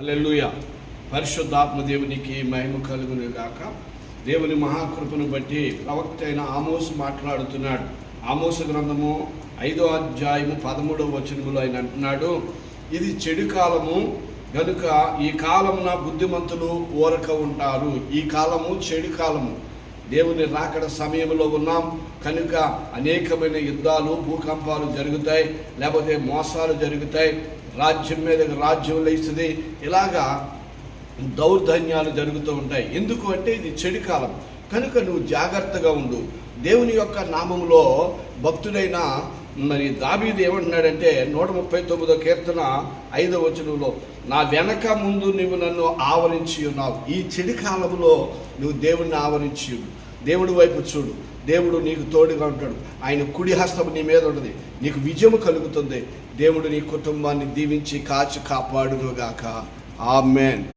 హల్లెలూయా. పరిశుద్ధాత్మ దేవునికి మహిమ కలుగును గాక. దేవుని మహాకృపను బట్టి ప్రవక్త అయిన ఆమోసు మాట్లాడుతున్నాడు. ఆమోసు గ్రంథము 5వ అధ్యాయము 13వ వచనములో ఆయన అంటున్నాడు, ఇది చెడు కాలము గనుక ఈ కాలమున బుద్ధిమంతులు ఊరక ఉంటారు. ఈ కాలము చెడు కాలము, దేవుని రాకడ సమయంలో ఉన్నాం కనుక అనేకమైన యుద్ధాలు, భూకంపాలు జరుగుతాయి, లేకపోతే మోసాలు జరుగుతాయి, రాజ్యం మీద రాజ్యం లేస్తుంది, ఇలాగా దౌర్జన్యాలు జరుగుతూ ఉంటాయి. ఎందుకు అంటే ఇది చెడు కాలం కనుక నువ్వు జాగ్రత్తగా ఉండు. దేవుని యొక్క నామములో భక్తుడైన దావీదు ఏమంటున్నాడంటే 139వ కీర్తన 5వ వచనంలో, నా వెనక ముందు నువ్వు నన్ను ఆవరించి ఉన్నావు. ఈ చెడు కాలంలో నువ్వు దేవుణ్ణి ఆవరించి దేవుడి వైపు చూడు. దేవుడు నీకు తోడుగా ఉంటాడు. ఆయన కుడి హస్తం నీ మీద ఉంటుంది. నీకు విజయం కలుగుతుంది. దేవుడు నీ కుటుంబాన్ని దీవించి కాచి కాపాడునుగాక. ఆమేన్.